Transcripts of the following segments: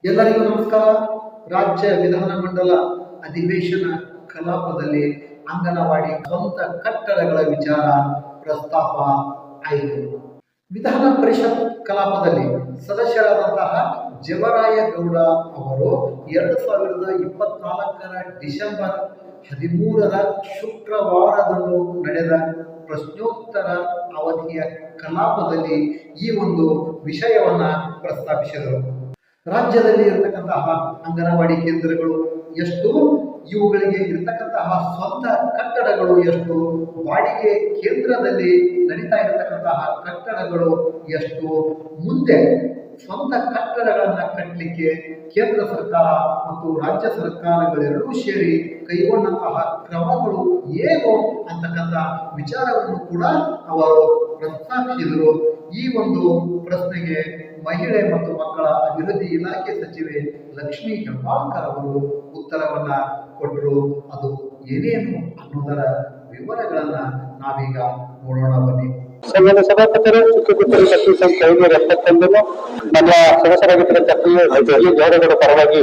ಎಲ್ಲರಿಗೂ ನಮಸ್ಕಾರ. ರಾಜ್ಯ ವಿಧಾನಮಂಡಲ ಅಧಿವೇಶನ ಕಲಾಪದಲ್ಲಿ ಅಂಗನವಾಡಿ ಸ್ವಂತ ಕಟ್ಟಡಗಳ ವಿಚಾರ ಪ್ರಸ್ತಾಪ ಆಯಿತು. ವಿಧಾನ ಪರಿಷತ್ ಕಲಾಪದಲ್ಲಿ ಸದಸ್ಯರಾದಂತಹ ಜವರಾಯಗೌಡ ಅವರು 2024 ಡಿಸೆಂಬರ್ 13 ಶುಕ್ರವಾರದಂದು ನಡೆದ ಪ್ರಶ್ನೋತ್ತರ ಅವಧಿಯ ಕಲಾಪದಲ್ಲಿ ಈ ಒಂದು ವಿಷಯವನ್ನ ಪ್ರಸ್ತಾಪಿಸಿದರು. ರಾಜ್ಯದಲ್ಲಿ ಇರತಕ್ಕಂತಹ ಅಂಗನವಾಡಿ ಕೇಂದ್ರಗಳು ಎಷ್ಟು, ಇವುಗಳಿಗೆ ಇರತಕ್ಕಂತಹ ಸ್ವಂತ ಕಟ್ಟಡಗಳು ಎಷ್ಟು, ಬಾಡಿಗೆ ಕೇಂದ್ರದಲ್ಲಿ ನಡೀತಾ ಇರತಕ್ಕಂತಹ ಕಟ್ಟಡಗಳು ಎಷ್ಟು, ಮುಂದೆ ಸ್ವಂತ ಕಟ್ಟಡಗಳನ್ನು ಕಟ್ಟಲಿಕ್ಕೆ ಕೇಂದ್ರ ಸರ್ಕಾರ ಮತ್ತು ರಾಜ್ಯ ಸರ್ಕಾರಗಳೆರಡೂ ಸೇರಿ ಕೈಗೊಂಡಂತಹ ಕ್ರಮಗಳು ಏನು ಅಂತಕ್ಕಂಥ ವಿಚಾರವನ್ನು ಕೂಡ ಅವರು ಪ್ರಸ್ತಾಪಿಸಿದರು. ಈ ಒಂದು ಪ್ರಶ್ನೆಗೆ ಮಹಿಳೆ ಮತ್ತು ಮಕ್ಕಳ ಅಭಿವೃದ್ಧಿ ಇಲಾಖೆ ಸಚಿವೆ ಲಕ್ಷ್ಮೀ ಹೆಬ್ಬಾಳ್ಕರ್ ಅವರು ಉತ್ತರವನ್ನ ಕೊಟ್ಟರು. ಅದು ಏನೇನು ಅನ್ನೋದರ ವಿವರಗಳನ್ನ ನಾವೀಗ ನೋಡೋಣ ಬನ್ನಿ. ಸಂಘದ ಸಭಾಪತಿಗಳು ಚಿಕ್ಕಪುತ್ತೂರು ಶಕ್ತಿ ಸಂಸ್ಥೆ 571 ನಮ್ಮ ಸದಸ್ಯರಾಗಿದ್ದ ಜವರೇಗೌಡ ಪರವಾಗಿ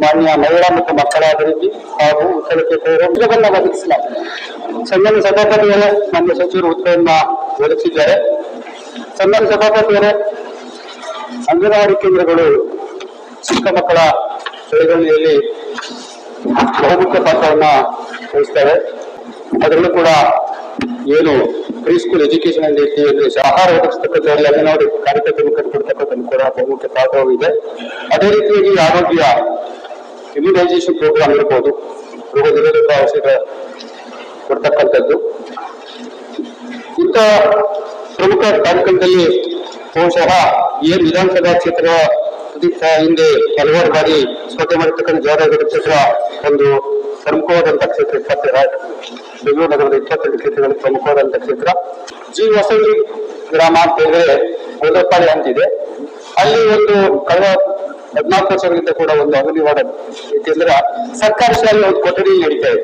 ಮಾನ್ಯ ಮಹಿಳಾ ಮತ್ತು ಮಕ್ಕಳ ಅಭಿವೃದ್ಧಿ ಹಾಗೂ ಉತ್ತರವನ್ನು ಒದಗಿಸಲಾಗಿದೆ. ಸಂಘದ ಸಭಾಪತಿಗಳೇ ನಮ್ಮ ಸಚಿವರು ಉತ್ತರವನ್ನ ಒದಗಿಸಿದ್ದಾರೆ. ಸಂಘದ ಸಭಾಪತಿಗಳೇ, ಅಂಗನವಾಡಿ ಕೇಂದ್ರಗಳು ಚಿಕ್ಕ ಮಕ್ಕಳ ಬೆಳವಣಿಗೆಯಲ್ಲಿ ಬಹುಮುಖ್ಯ ಪಾತ್ರವನ್ನ ವಹಿಸ್ತವೆ. ಅದರಲ್ಲೂ ಕೂಡ ಏನು ಪ್ರೀ ಸ್ಕೂಲ್ ಎಜುಕೇಶನ್ ಅಲ್ಲಿ ಆಹಾರ ಒದಗಿಸ್ತಕ್ಕಂಥದ್ರಲ್ಲಿ ಅಂಗನವಾಡಿ ಕಾರ್ಯಕರ್ತರು ಕಟ್ಟಿಕೊಡ್ತಕ್ಕಂಥದ್ದು ಕೂಡ ಬಹುಮುಖ್ಯ ಪಾತ್ರವಿದೆ. ಅದೇ ರೀತಿಯಾಗಿ ಆರೋಗ್ಯ ಇಮ್ಯುನೈಸೇಷನ್ ಪ್ರೋಗ್ರಾಮ್ ಇರ್ಬೋದು, ರೋಗ ನಿರೋಧಕ ಔಷಧ ಕೊಡ್ತಕ್ಕಂಥದ್ದು. ಇಂಥ ಪ್ರಮುಖ ಕಾರ್ಯಕ್ರಮದಲ್ಲಿ ಬಹುಶಃ ಏನ್ ವಿಧಾನಸಭಾ ಕ್ಷೇತ್ರ ಹಿಂದೆ ಹಲವಾರು ಬಾರಿ ಸ್ಪರ್ಧೆ ಮಾಡಿರ್ತಕ್ಕಂಥ ಜವರಾಯಗೌಡ ಕ್ಷೇತ್ರ ಒಂದು ಪ್ರಮುಖವಾದಂತಹ ಕ್ಷೇತ್ರ. ಬೆಂಗಳೂರು ನಗರದ 22 ಕ್ಷೇತ್ರಗಳಲ್ಲಿ ಪ್ರಮುಖವಾದಂತಹ ಕ್ಷೇತ್ರ. ಜಿ ಹೊಸಳ್ಳಿ ಗ್ರಾಮ ಅಂತ ಹೇಳಿದ್ರೆ ಗೋದಪಾಳಿ ಅಂತಿದೆ. ಅಲ್ಲಿ ಒಂದು ಕಳೆದ 14 ವರ್ಷಗಳಿಂದ ಕೂಡ ಒಂದು ಅಗಲಿವಾದ ಏಕೆಂದ್ರೆ ಸರ್ಕಾರಿ ಶಾಲೆ ಒಂದು ಕೊಠಡಿ ನಡೀತಾ ಇದೆ.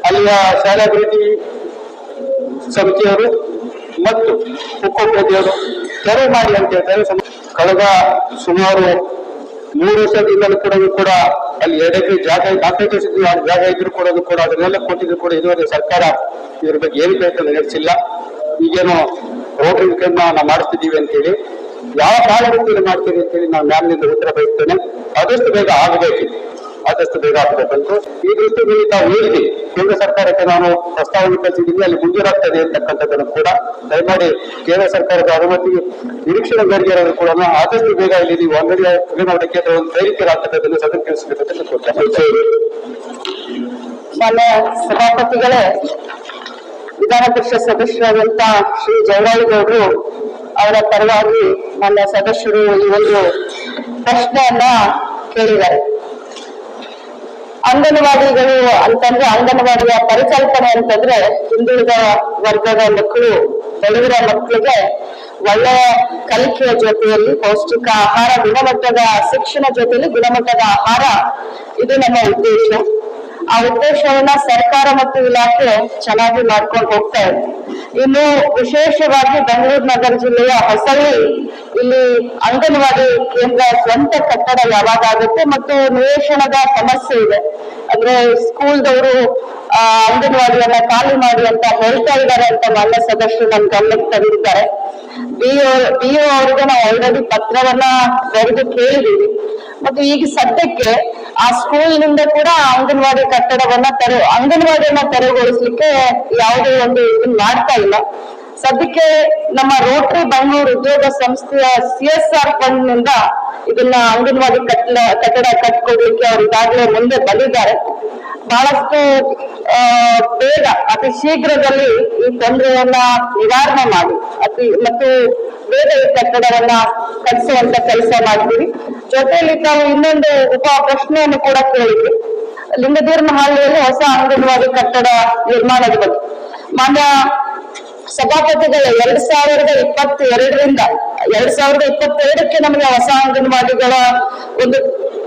ಅಲ್ಲಿಯ ಶಾಲಾಭಿವೃದ್ಧಿ ಸಮಿತಿಯವರು ಮತ್ತು ಉಪಪ್ರತಿಯವರು ತೆರವು ಮಾಡಿ ಅಂತ ಹೇಳ್ತಾರೆ. ಕಳೆದ ಸುಮಾರು 3 ವರ್ಷದಿಂದಲೂ ಕೂಡ ಅಲ್ಲಿ 2 ಎಕರೆ ಜಾಗ 4 ವರ್ಷದಿಂದ ಜಾಗ ಇದ್ರು ಕೂಡ ಅದನ್ನೆಲ್ಲ ಕೊಟ್ಟಿದ್ರು ಕೂಡ ಇದುವರೆಗೆ ಸರ್ಕಾರ ಇದ್ರ ಬಗ್ಗೆ ಏನು ಪ್ರಯತ್ನ ನಡೆಸಿಲ್ಲ. ಈಗೇನೋ ರೋಡ್ ನಾವು ಮಾಡಿಸ್ತಿದ್ದೀವಿ ಅಂತೇಳಿ ಯಾವ ಕಾರಣದಲ್ಲಿ ಮಾಡ್ತೀವಿ ಅಂತೇಳಿ ನಾವು ಮ್ಯಾಮ್ನಿಂದ ಉತ್ತರ ಬಯಸ್ತೇನೆ. ಆದಷ್ಟು ಬೇಗ ಆಗಬೇಕಂತ ಈ ದೃಷ್ಟಿಯಲ್ಲಿ ನಾವು ಹೇಳಿದ್ವಿ. ಕೇಂದ್ರ ಸರ್ಕಾರಕ್ಕೆ ನಾನು ಪ್ರಸ್ತಾವನೆ ಕಳಿಸಿದ್ದೀನಿ, ಅಲ್ಲಿ ಮುಂಜೂರಾಗ್ತದೆ ಅಂತಕ್ಕಂಥದ್ದನ್ನು ಕೂಡ ದಯಮಾಡಿ ಕೇಂದ್ರ ಸರ್ಕಾರದ ಅನುಮತಿ ನಿರೀಕ್ಷಣೆ ಗಡಿಯಾರನ್ನು ಕೂಡ ಆದಷ್ಟು ಬೇಗ ಇಲ್ಲಿ ನೀವು ಅಂಗನವಾಡಿ ಕೇಂದ್ರ ಒಂದು ತಯಾರಿಕೆಯಾಗ್ತಕ್ಕಂಥದ್ದನ್ನು ಸದನ ತಿಳಿಸಬೇಕಂತ ಕೊಡ್ತೇನೆ. ಮಾನ್ಯ ಸಭಾಪತಿಗಳೇ, ವಿಧಾನ ಪರಿಷತ್ ಸದಸ್ಯರಾದಂತ ಶ್ರೀ ಜವರಾಯಗೌಡರು ಅವರ ಪರವಾಗಿ ನನ್ನ ಸದಸ್ಯರು ಈ ಒಂದು ಪ್ರಶ್ನೆಯನ್ನ ಕೇಳಿದ್ದಾರೆ. ಅಂಗನವಾಡಿಗಳು ಅಂತಂದ್ರೆ ಅಂಗನವಾಡಿಯ ಪರಿಕಲ್ಪನೆ ಅಂತಂದ್ರೆ ಹಿಂದುಳಿದ ವರ್ಗದ ಮಕ್ಕಳು, ಬಡವರ ಮಕ್ಕಳಿಗೆ ಒಳ್ಳೆಯ ಕಲಿಕೆಯ ಜೊತೆಯಲ್ಲಿ ಪೌಷ್ಟಿಕ ಆಹಾರ, ಗುಣಮಟ್ಟದ ಶಿಕ್ಷಣ ಜೊತೆಯಲ್ಲಿ ಗುಣಮಟ್ಟದ ಆಹಾರ, ಇದು ನಮ್ಮ ಉದ್ದೇಶ. ಆ ಉದ್ದೇಶವನ್ನ ಸರ್ಕಾರ ಮತ್ತು ಇಲಾಖೆ ಚೆನ್ನಾಗಿ ಮಾಡ್ಕೊಂಡು ಹೋಗ್ತಾ ಇದೆ. ಇನ್ನು ವಿಶೇಷವಾಗಿ ಬೆಂಗಳೂರು ನಗರ ಜಿಲ್ಲೆಯ ಹೊಸಳ್ಳಿ ಇಲ್ಲಿ ಅಂಗನವಾಡಿ ಕೇಂದ್ರ ಸ್ವಂತ ಕಟ್ಟಡ ಯಾವಾಗ ಆಗುತ್ತೆ ಮತ್ತು ನಿವೇಶನದ ಸಮಸ್ಯೆ ಇದೆ. ಅಂದ್ರೆ ಸ್ಕೂಲ್ದವರು ಅಂಗನವಾಡಿಯನ್ನ ಖಾಲಿ ಮಾಡಿ ಅಂತ ಹೇಳ್ತಾ ಇದ್ದಾರೆ ಅಂತ ಮಾನ್ಯ ಸದಸ್ಯರು ನನ್ನ ಗಮನಕ್ಕೆ ತಂದಿದ್ದಾರೆ. BO ಅವರಿಗೆ ನಾವು ಆಲ್ರೆಡಿ ಪತ್ರವನ್ನ ಬರೆದು ಕೇಳಿದೀವಿ. ಮತ್ತು ಈಗ ಸದ್ಯಕ್ಕೆ ಆ ಸ್ಕೂಲ್ನಿಂದ ಕೂಡ ಅಂಗನವಾಡಿ ಅಂಗನವಾಡಿಯನ್ನ ತೆರವುಗೊಳಿಸ್ಲಿಕ್ಕೆ ಯಾವುದೇ ಒಂದು ಇದನ್ನ ಮಾಡ್ತಾ ಇಲ್ಲ. ಸದ್ಯಕ್ಕೆ ನಮ್ಮ ರೋಟರಿ ಬೆಂಗಳೂರು ಉದ್ಯೋಗ ಸಂಸ್ಥೆಯ CSR ಫಂಡ್ ನಿಂದ ಇದನ್ನ ಅಂಗನವಾಡಿ ಕಟ್ಟಡ ಕಟ್ಕೊಡ್ಲಿಕ್ಕೆ ಅವರು ಈಗಾಗಲೇ ಮುಂದೆ ಬಂದಿದ್ದಾರೆ. ಬಹಳಷ್ಟು ಬೇಗ ಅತಿ ಶೀಘ್ರದಲ್ಲಿ ಈ ತೊಂದರೆಯನ್ನ ನಿವಾರಣೆ ಮಾಡಿ ಮತ್ತು ಬೇಗ ಈ ಕಟ್ಟಡವನ್ನ ಕಟ್ಟಿಸುವಂತ ಕೆಲಸ ಮಾಡ್ತೀವಿ. ಜೊತೆಯಲ್ಲಿ ತಾವು ಇನ್ನೊಂದು ಉಪ ಪ್ರಶ್ನೆಯನ್ನು ಕೂಡ ಕೇಳಿದ್ವಿ. ಲಿಂಗದೀರ್ನಹಳ್ಳಿಯಲ್ಲಿ ಹೊಸ ಅಂಗನವಾಡಿ ಕಟ್ಟಡ ನಿರ್ಮಾಣದ ಬಗ್ಗೆ ಮಾನ್ಯ ಸಭಾಪತಿಗಳು 2022ರಿಂದ 2022ಕ್ಕೆ ನಮಗೆ ಹೊಸ ಅಂಗನವಾಡಿಗಳ ಒಂದು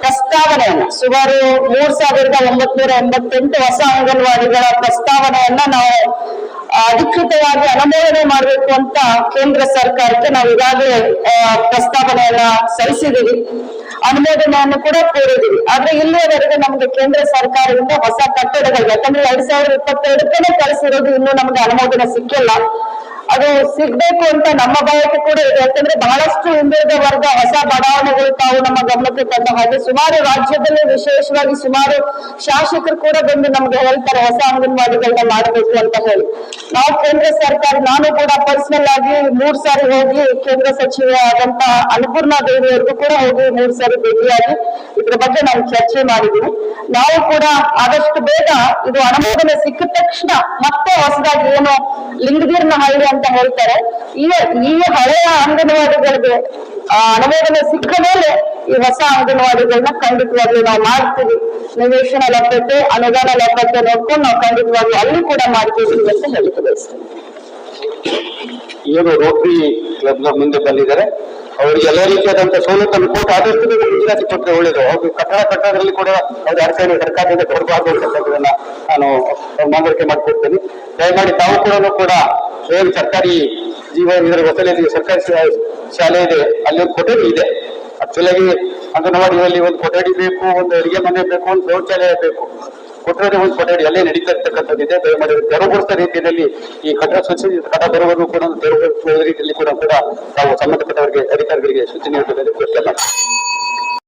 ಪ್ರಸ್ತಾವನೆಯನ್ನ ಸುಮಾರು 3988 ಹೊಸ ಅಂಗನವಾಡಿಗಳ ಪ್ರಸ್ತಾವನೆಯನ್ನ ನಾವು ಅಧಿಕೃತವಾಗಿ ಅನುಮೋದನೆ ಮಾಡಬೇಕು ಅಂತ ಕೇಂದ್ರ ಸರ್ಕಾರಕ್ಕೆ ನಾವು ಈಗಾಗಲೇ ಪ್ರಸ್ತಾವನೆಯನ್ನ ಸಲ್ಲಿಸಿದ್ದೀವಿ. ಅನುಮೋದನೆಯನ್ನು ಕೂಡ ಕೋರಿದೀವಿ. ಆದ್ರೆ ಇಲ್ಲಿಯವರೆಗೆ ನಮ್ಗೆ ಕೇಂದ್ರ ಸರ್ಕಾರದಿಂದ ಹೊಸ ಕಟ್ಟಡಗಳು, ಯಾಕಂದ್ರೆ 2022ಕ್ಕೇ ಕಳಿಸಿರೋದು, ಇನ್ನೂ ನಮ್ಗೆ ಅನುಮೋದನೆ ಸಿಕ್ಕಿಲ್ಲ. ಅದು ಸಿಗ್ಬೇಕು ಅಂತ ನಮ್ಮ ಬಯಕೆ ಕೂಡ ಇದೆ. ಯಾಕಂದ್ರೆ ಬಹಳಷ್ಟು ಹಿಂದುಳಿದ ವರ್ಗ ಹೊಸ ಬಡಾವಣೆಗಳು ತಾವು ನಮ್ಮ ಗಮನಕ್ಕೆ ತಂದ ಹಾಗೆ ಸುಮಾರು ರಾಜ್ಯದಲ್ಲಿ ವಿಶೇಷವಾಗಿ ಸುಮಾರು ಶಾಸಕರು ಕೂಡ ಬಂದು ನಮ್ಗೆ ಹೇಳ್ತಾರೆ ಹೊಸ ಅಂಗನವಾಡಿಗಳನ್ನ ಮಾಡಬೇಕು ಅಂತ ಹೇಳಿ. ನಾವು ಕೇಂದ್ರ ಸರ್ಕಾರ, ನಾನು ಕೂಡ ಪರ್ಸನಲ್ ಆಗಿ 3 ಸಾರಿ ಹೋಗಿ ಕೇಂದ್ರ ಸಚಿವೆ ಆದಂತ ಅನ್ನಪೂರ್ಣಾ ದೇವಿಯವರಿಗೂ ಕೂಡ ಹೋಗಿ 3 ಸಾರಿ ಭೇಟಿಯಾಗಿ ಇದ್ರ ಬಗ್ಗೆ ನಾವು ಚರ್ಚೆ ಮಾಡಿದೀವಿ. ನಾವು ಕೂಡ ಆದಷ್ಟು ಬೇಗ ಇದು ಅನುಮೋದನೆ ಸಿಕ್ಕಿದ ತಕ್ಷಣ ಮತ್ತೆ ಹೊಸದಾಗಿ ಏನು ಲಿಂಗದೀರ್ನಹಳ್ಳಿ ಅಂತ ಹೇಳ್ತಾರೆ, ಈ ಹಳೆಯ ಅಂಗನವಾಡಿಗಳಿಗೆ ಅನುಮೋದನೆ ಸಿಕ್ಕ ಮೇಲೆ ಈ ಹೊಸ ಅಂಗನವಾಡಿಗಳನ್ನ ಖಂಡಿತವಾಗಿ ನಾವು ಮಾಡ್ತೀವಿ. ನಿವೇಶನ ಲಭ್ಯತೆ, ಅನುದಾನ ಲಭ್ಯತೆ ನೋಡ್ಕೊಂಡು ನಾವು ಖಂಡಿತವಾಗಿ ಅಲ್ಲಿ ಕೂಡ ಮಾಡ್ತೀವಿ ಅಂತ ಹೇಳಿಕೆ ಬಯಸ್ತೇನೆ. ಏನು ರೋಟರಿ ಕ್ಲಬ್ ಮುಂದೆ ಬಂದಿದ್ದಾರೆ, ಅವರಿಗೆ ಎಲ್ಲ ರೀತಿಯಾದಂತಹ ಸವಲತ್ತನ್ನು ಕೊಟ್ಟು ಆದಷ್ಟು ಗುಜರಾತಿ ಕೊಟ್ಟರೆ ಒಳ್ಳೇದು. ಅವ್ರಿಗೆ ಕಟ್ಟಡದಲ್ಲಿ ಕೂಡ ಅವ್ರ ಅಡಚಣೆ ಸರ್ಕಾರದಿಂದ ಕೊಡಬಾರ್ದು ಅಂತಕ್ಕಂಥದ್ದನ್ನ ನಾನು ಮನವರಿಕೆ ಮಾಡಿಕೊಡ್ತೇನೆ. ದಯಮಾಡಿ ತಾವು ಕೂಡ ಏನು ಸರ್ಕಾರಿ ಇದರ ಹೊಸಲೇದಿ ಸರ್ಕಾರಿ ಶಾಲೆ ಇದೆ, ಅಲ್ಲಿ ಒಂದು ಕೊಠಡಿ ಇದೆ. ಆಕ್ಚುಲಿ ಆಗಿ ಅಂಗನವಾಡಿಯಲ್ಲಿ ಒಂದು ಕೊಠಡಿ ಬೇಕು, ಒಂದು ಅಡಿಗೆ ಮನೆ ಬೇಕು, ಒಂದು ಶೌಚಾಲಯ ಬೇಕು. ಕೊಠಡಿ ಒಂದು ಕೊಠಡಿ ಅಲ್ಲೇ ನಡೀತಾ ಇರ್ತಕ್ಕಂಥದ್ದಿದೆ. ದಯಮಾಡಿ ತೆರವುಗೊಳಿಸಿದ ರೀತಿಯಲ್ಲಿ ಈ ಕಟ್ಟಡ ಬರುವುದು ಕೂಡ ತೆರವುಗೊಳಿಸುವ ರೀತಿಯಲ್ಲಿ ಕೂಡ ತಾವು ಸಂಬಂಧಪಟ್ಟವರಿಗೆ ಅಧಿಕಾರಿಗಳಿಗೆ ಸೂಚನೆ ನೀಡುತ್ತದೆ.